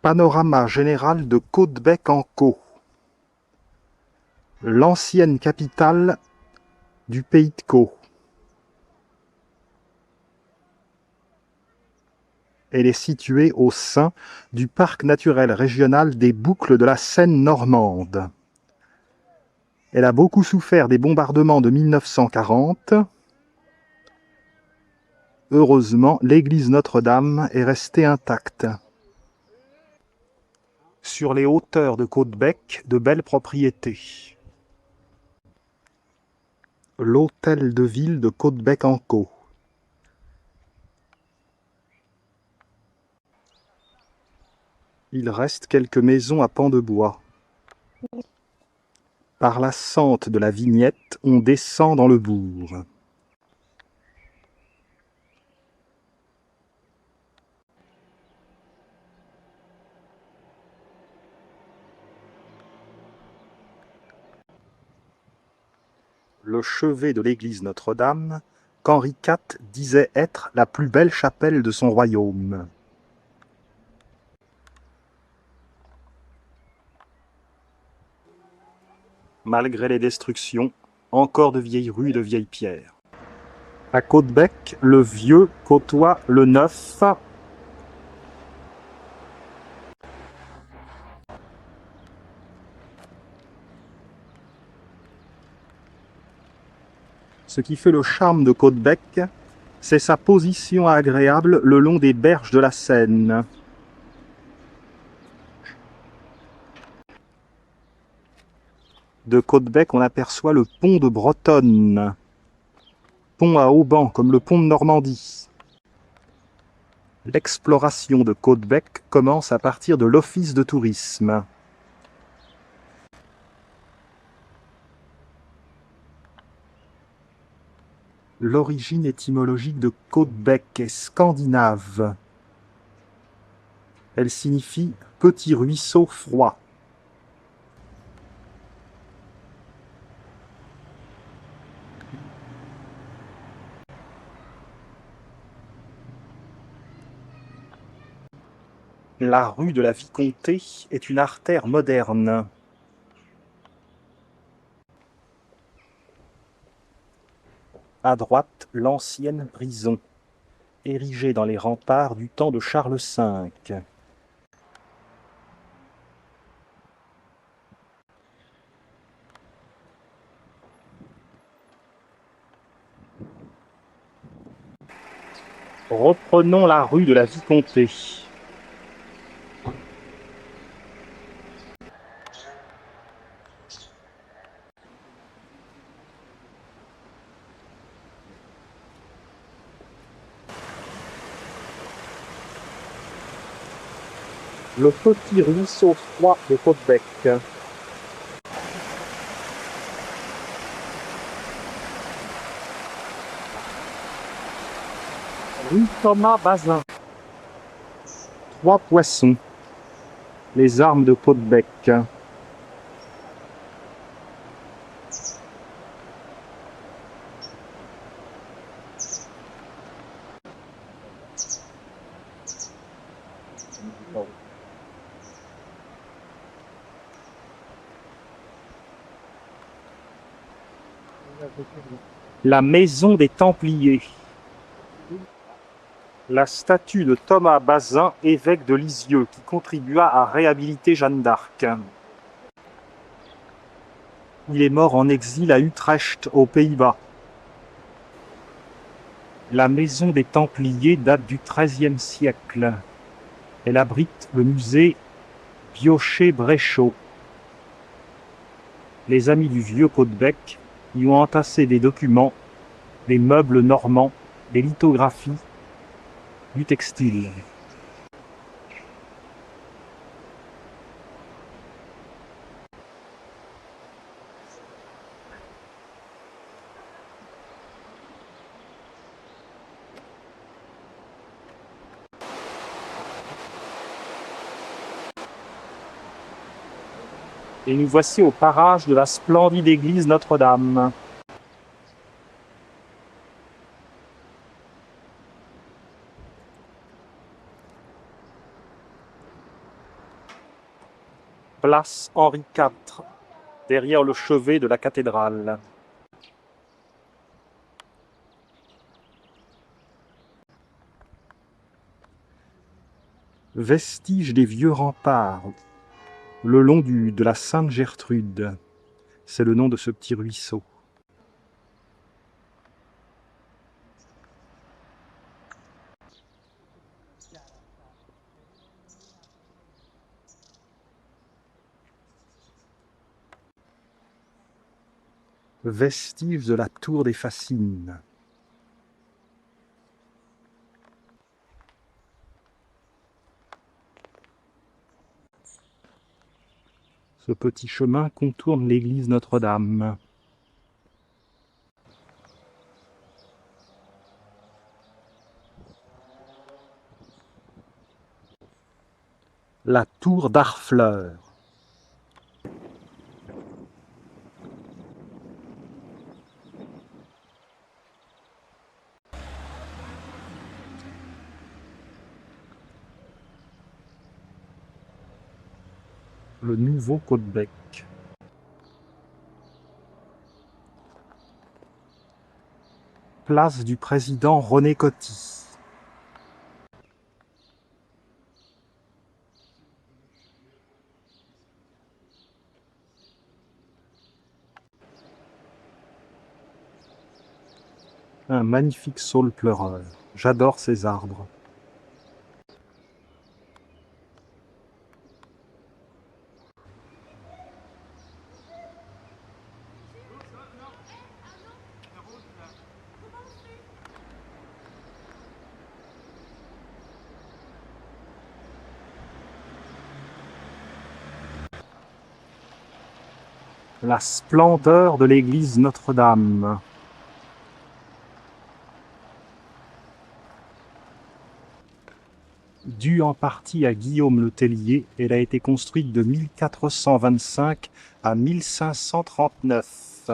Panorama général de Caudebec-en-Caux, l'ancienne capitale du pays de Caux. Elle est située au sein du parc naturel régional des Boucles de la Seine normande. Elle a beaucoup souffert des bombardements de 1940. Heureusement, l'église Notre-Dame est restée intacte. Sur les hauteurs de Caudebec, de belles propriétés. L'hôtel de ville de Caudebec-en-Caux. Il reste quelques maisons à pans de bois. Par la sente de la Vignette, on descend dans le bourg. Le chevet de l'église Notre-Dame, qu'Henri IV disait être la plus belle chapelle de son royaume. Malgré les destructions, encore de vieilles rues et de vieilles pierres. À Caudebec, le vieux côtoie le neuf. Ce qui fait le charme de Caudebec, c'est sa position agréable le long des berges de la Seine. De Caudebec, on aperçoit le pont de Bretonne, pont à haubans comme le pont de Normandie. L'exploration de Caudebec commence à partir de l'office de tourisme. L'origine étymologique de Caudebec est scandinave. Elle signifie « petit ruisseau froid ». La rue de la Vicomté est une artère moderne. À droite, l'ancienne prison, érigée dans les remparts du temps de Charles V. Reprenons la rue de la Vicomté. Le petit ruisseau froid de Caudebec. Rue Thomas Bazin. Trois poissons. Les armes de Caudebec. La maison des Templiers. La statue de Thomas Bazin, évêque de Lisieux, qui contribua à réhabiliter Jeanne d'Arc. Il est mort en exil à Utrecht, aux Pays-Bas. La maison des Templiers date du XIIIe siècle. Elle abrite le musée Biochet-Bréchot. Les amis du vieux Caudebec y ont entassé des documents, des meubles normands, des lithographies, du textile. Et nous voici au parage de la splendide église Notre-Dame. Place Henri IV, derrière le chevet de la cathédrale. Vestiges des vieux remparts, le long de la Sainte-Gertrude. C'est le nom de ce petit ruisseau. Vestiges de la tour des Fascines. Ce petit chemin contourne l'église Notre-Dame. La tour d'Harfleur. Le nouveau Caudebec. Place du président René Coty. Un magnifique saule pleureur. J'adore ces arbres. La splendeur de l'église Notre-Dame. Due en partie à Guillaume le Tellier, elle a été construite de 1425 à 1539.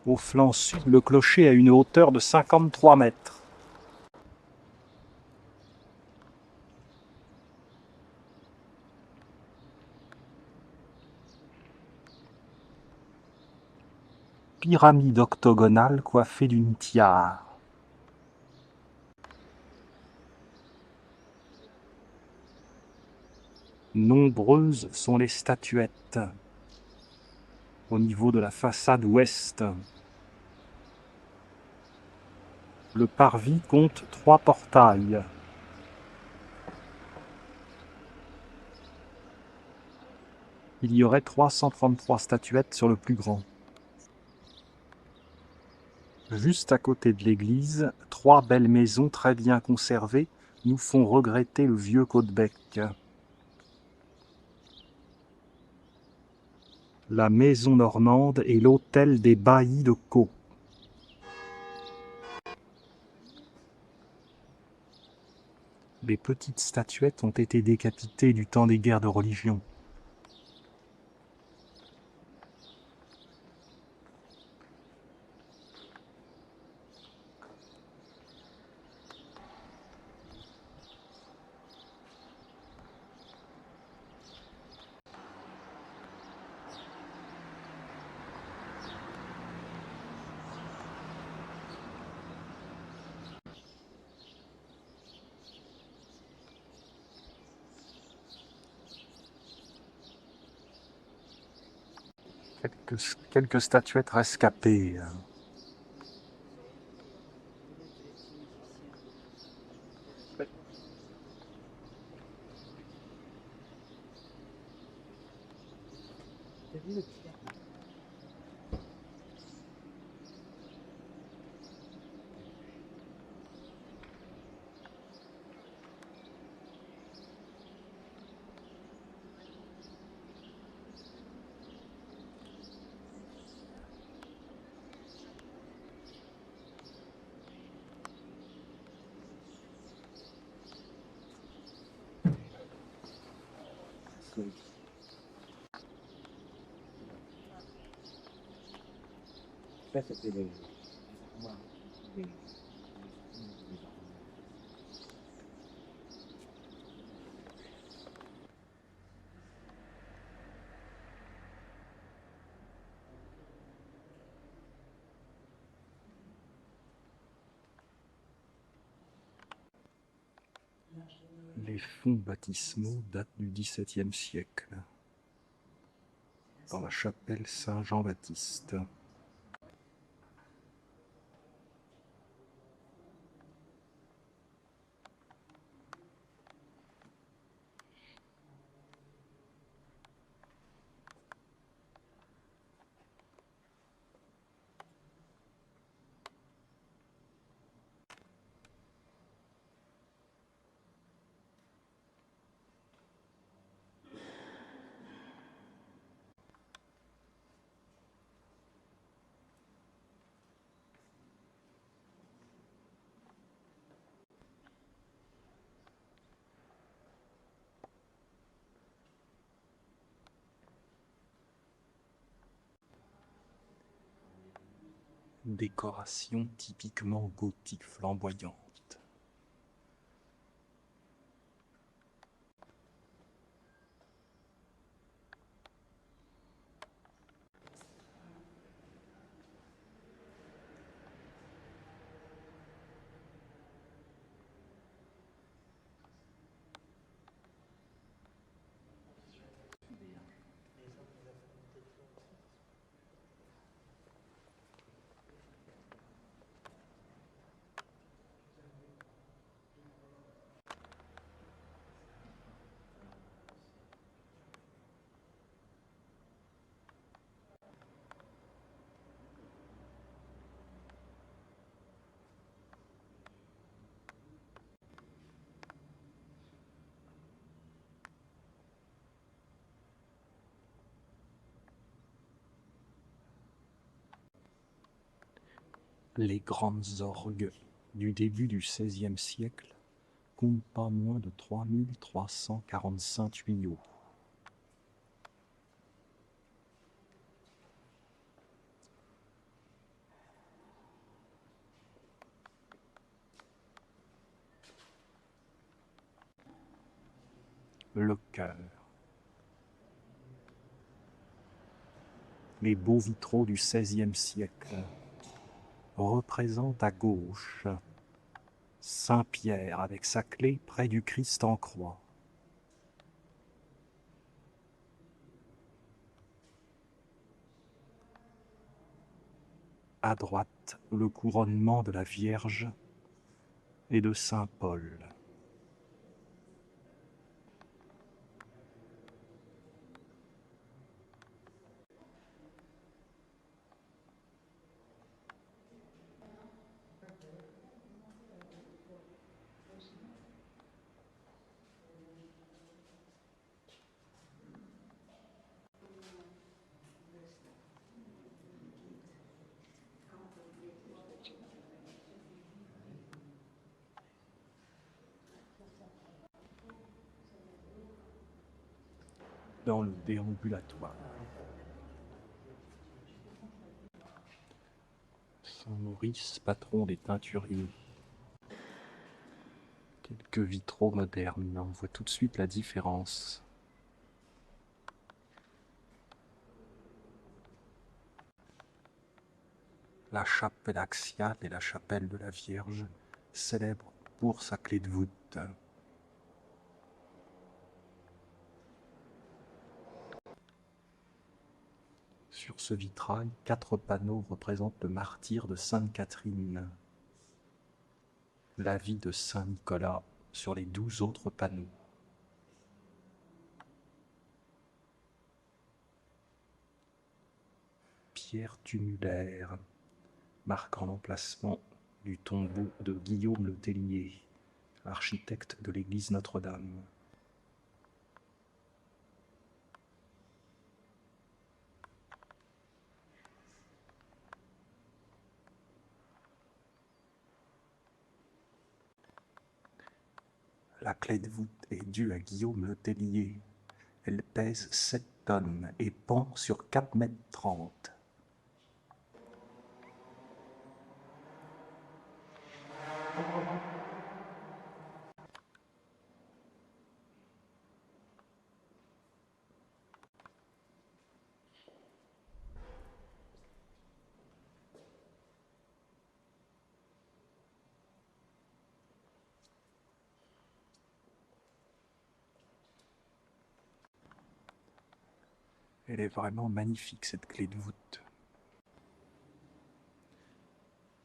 Au flanc sud, le clocher a une hauteur de 53 mètres. Pyramide octogonale coiffée d'une tiare. Nombreuses sont les statuettes au niveau de la façade ouest. Le parvis compte 3 portails. Il y aurait 333 statuettes sur le plus grand. Juste à côté de l'église, 3 belles maisons très bien conservées nous font regretter le vieux Caudebec. La maison normande et l'hôtel des baillis de Caux. Les petites statuettes ont été décapitées du temps des guerres de religion. Quelques statuettes rescapées. Les fonds baptismaux datent du XVIIe siècle, dans la chapelle Saint-Jean-Baptiste. Décoration typiquement gothique flamboyante. Les grandes orgues du début du XVIe siècle comptent pas moins de 3345 tuyaux. Le chœur. Les beaux vitraux du XVIe siècle représentent à gauche Saint Pierre avec sa clé près du Christ en croix. À droite, le couronnement de la Vierge et de Saint Paul. Dans le déambulatoire, Saint Maurice, patron des teinturiers. Quelques vitraux modernes, on voit tout de suite la différence. La chapelle axiale et la chapelle de la Vierge, célèbre pour sa clé de voûte. Sur ce vitrail, 4 panneaux représentent le martyre de Sainte Catherine. La vie de Saint Nicolas sur les 12 autres panneaux. Pierre tumulaire, marquant l'emplacement du tombeau de Guillaume le Tellier, architecte de l'église Notre-Dame. La clé de voûte est due à Guillaume le Tellier. Elle pèse 7 tonnes et pend sur 4,30 m. Elle est vraiment magnifique, cette clé de voûte.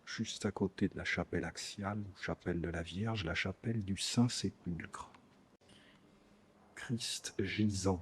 Juste à côté de la chapelle axiale, ou chapelle de la Vierge, la chapelle du Saint-Sépulcre. Christ gisant.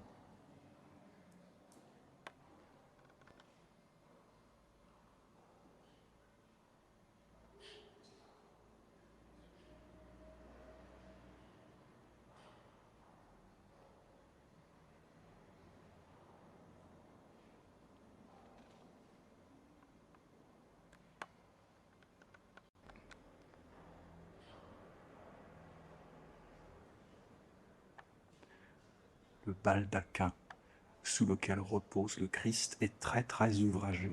Le baldaquin sous lequel repose le Christ est très ouvragé.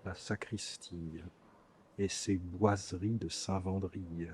La sacristie et ses boiseries de Saint-Vendry.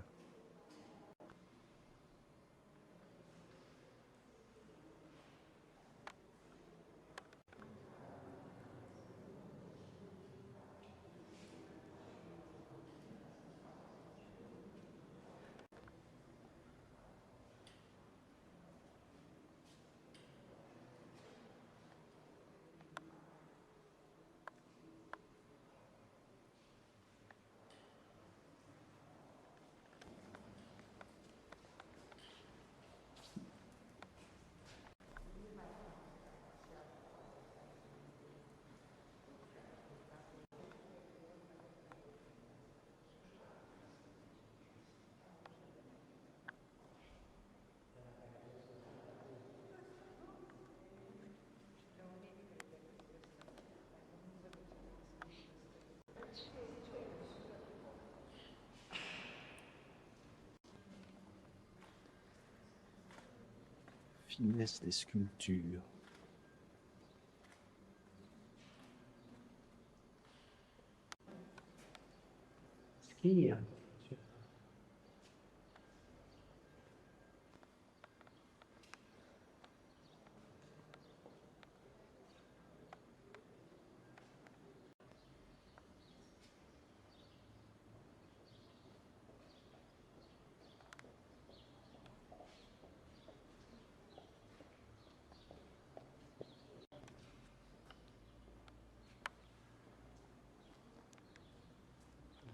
Finesse des sculptures. Skier.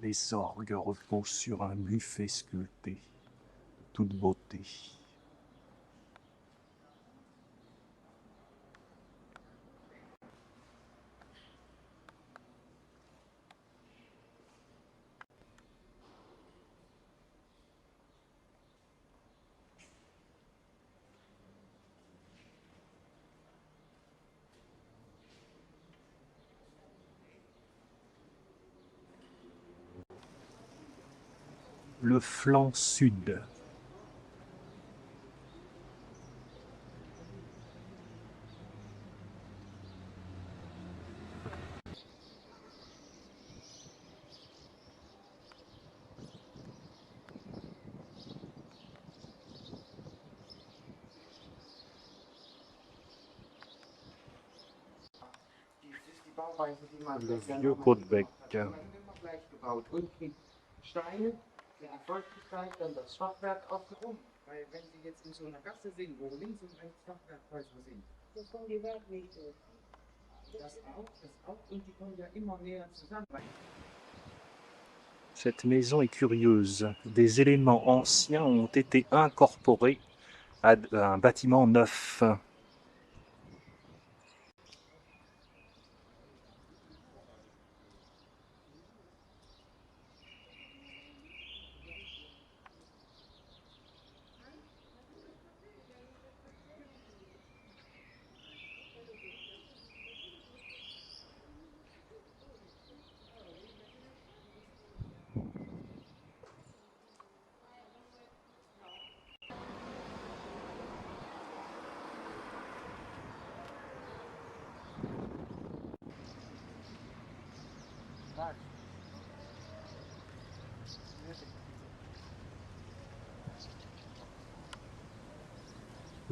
Les orgues reposent sur un buffet sculpté, toute beauté. Le flanc sud. Le vieux Caudebec. Steine für die Feuchtigkeit, dann das Fachwerk aufgehoben. Weil wenn Sie jetzt in so einer Gasse sind, wo links und rechts Fachwerkhäuser sind, das kommen die Werklichter. Das auch, und die kommen ja immer näher zusammen. Cette maison est curieuse. Des éléments anciens ont été incorporés à un bâtiment neuf.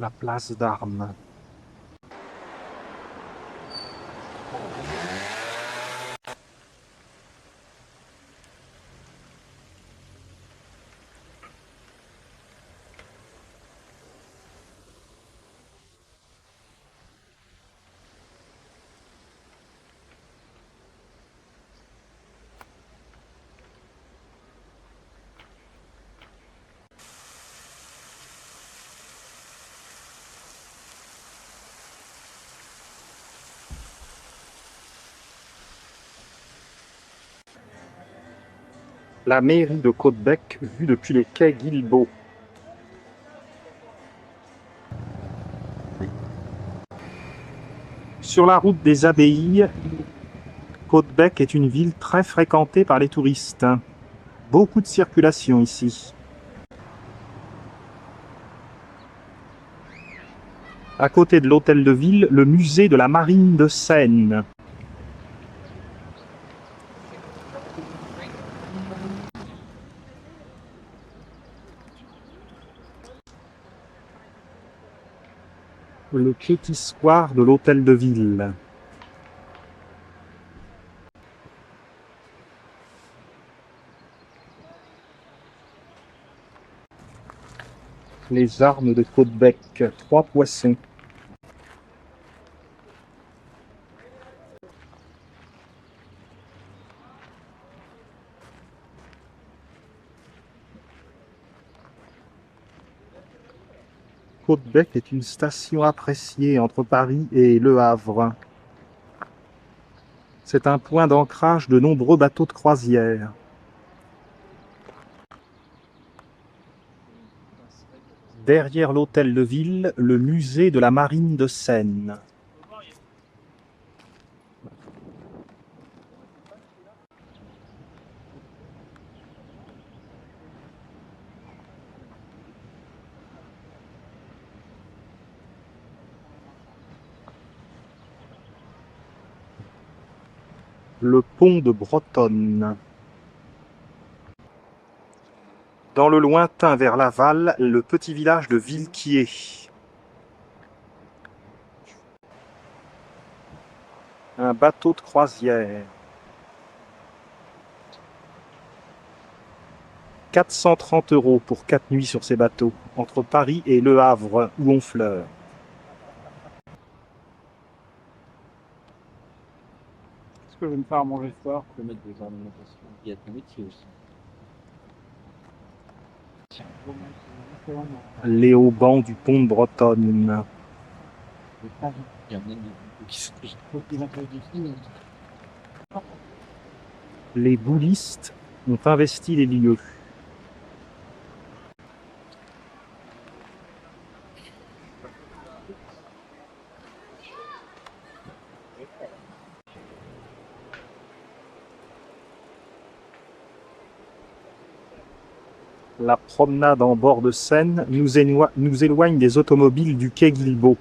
la place d'Armes. La mairie de Caudebec vue depuis les quais Guilbeault. Sur la route des Abbayes, Caudebec est une ville très fréquentée par les touristes. Beaucoup de circulation ici. À côté de l'hôtel de ville, le musée de la marine de Seine. Le petit square de l'hôtel de ville. Les armes de Caudebec, 3 poissons. Caudebec est une station appréciée entre Paris et Le Havre. C'est un point d'ancrage de nombreux bateaux de croisière. Derrière l'hôtel de ville, le musée de la marine de Seine. Le pont de Bretonne. Dans le lointain vers Laval, le petit village de Villequier. Un bateau de croisière. 430 € pour 4 nuits sur ces bateaux, entre Paris et Le Havre ou Honfleur. Est-ce que je vais me faire à manger ce soir? Je peux mettre des ornementations. Il y a ton métier aussi. Les haubans du pont de Bretonne. Il y en a qui sont Les boulistes ont investi les lieux. La promenade en bord de Seine nous éloigne des automobiles du quai Guilbeault.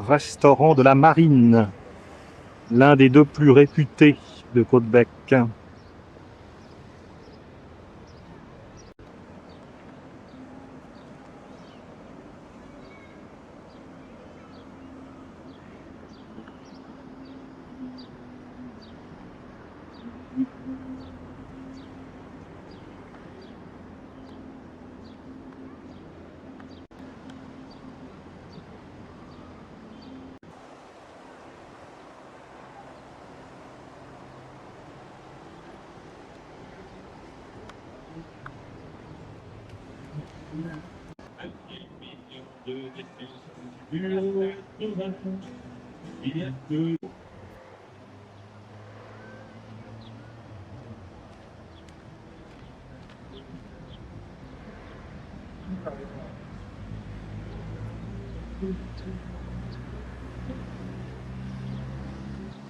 Restaurant de la Marine, l'un des 2 plus réputés de Caudebec.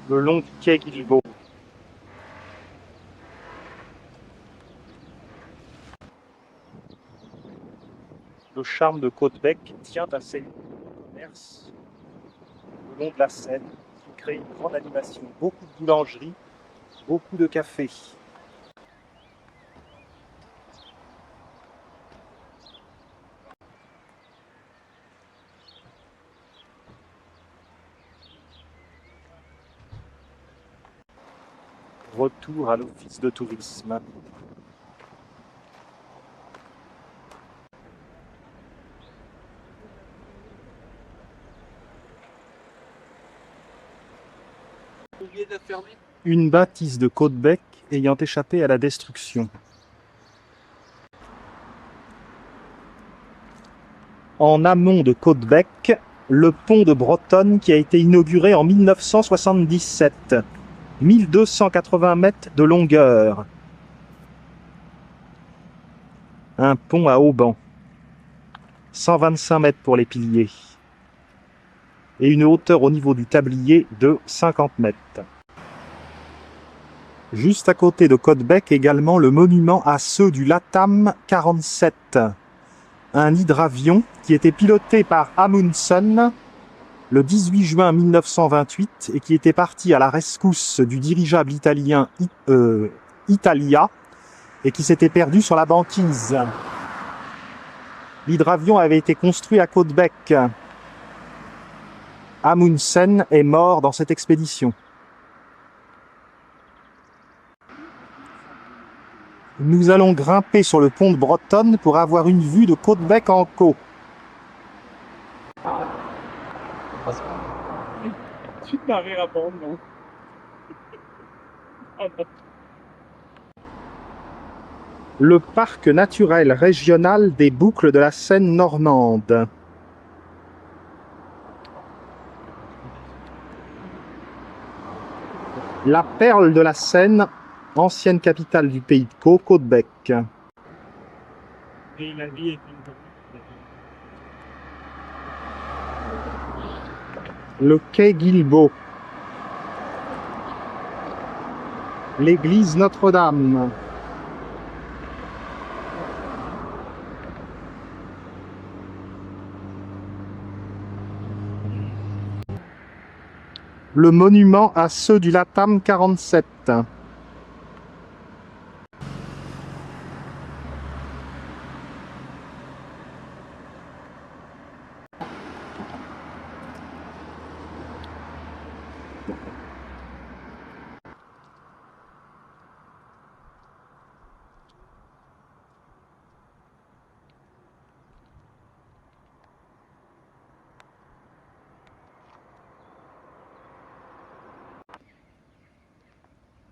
le long du quai Guilbeault. Le charme de Caudebec tient à ses commerces le long de la Seine, qui crée une grande animation. Beaucoup de boulangeries, beaucoup de cafés. Retour à l'office de tourisme. Une bâtisse de Caudebec ayant échappé à la destruction. En amont de Caudebec, le pont de Bretonne qui a été inauguré en 1977. 1280 mètres de longueur. Un pont à haubans. 125 mètres pour les piliers. Et une hauteur au niveau du tablier de 50 mètres. Juste à côté de Caudebec, également le monument à ceux du LATAM 47. Un hydravion qui était piloté par Amundsen le 18 juin 1928 et qui était parti à la rescousse du dirigeable italien Italia et qui s'était perdu sur la banquise. L'hydravion avait été construit à Caudebec. Amundsen est mort dans cette expédition. Nous allons grimper sur le pont de Bretonne pour avoir une vue de Caudebec en Caux. Tu te marrer à bord, non? Le parc naturel régional des Boucles de la Seine normande. La perle de la Seine, ancienne capitale du pays de Caux, Caudebec. Et la vie est une Le quai Guilbeault. L'église Notre-Dame. Le monument à ceux du LATAM 47.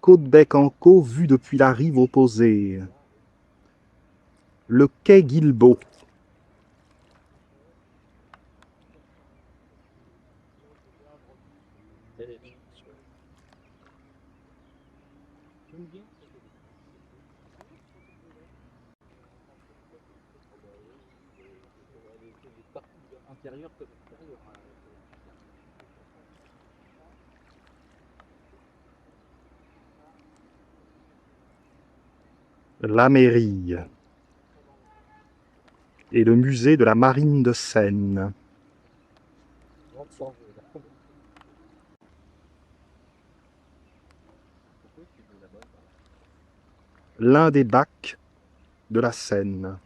Caudebec en Caux vu depuis la rive opposée. Le quai Guilbeault. intérieur comme extérieur. La mairie. Et le musée de la marine de Seine. L'un des bacs de la Seine.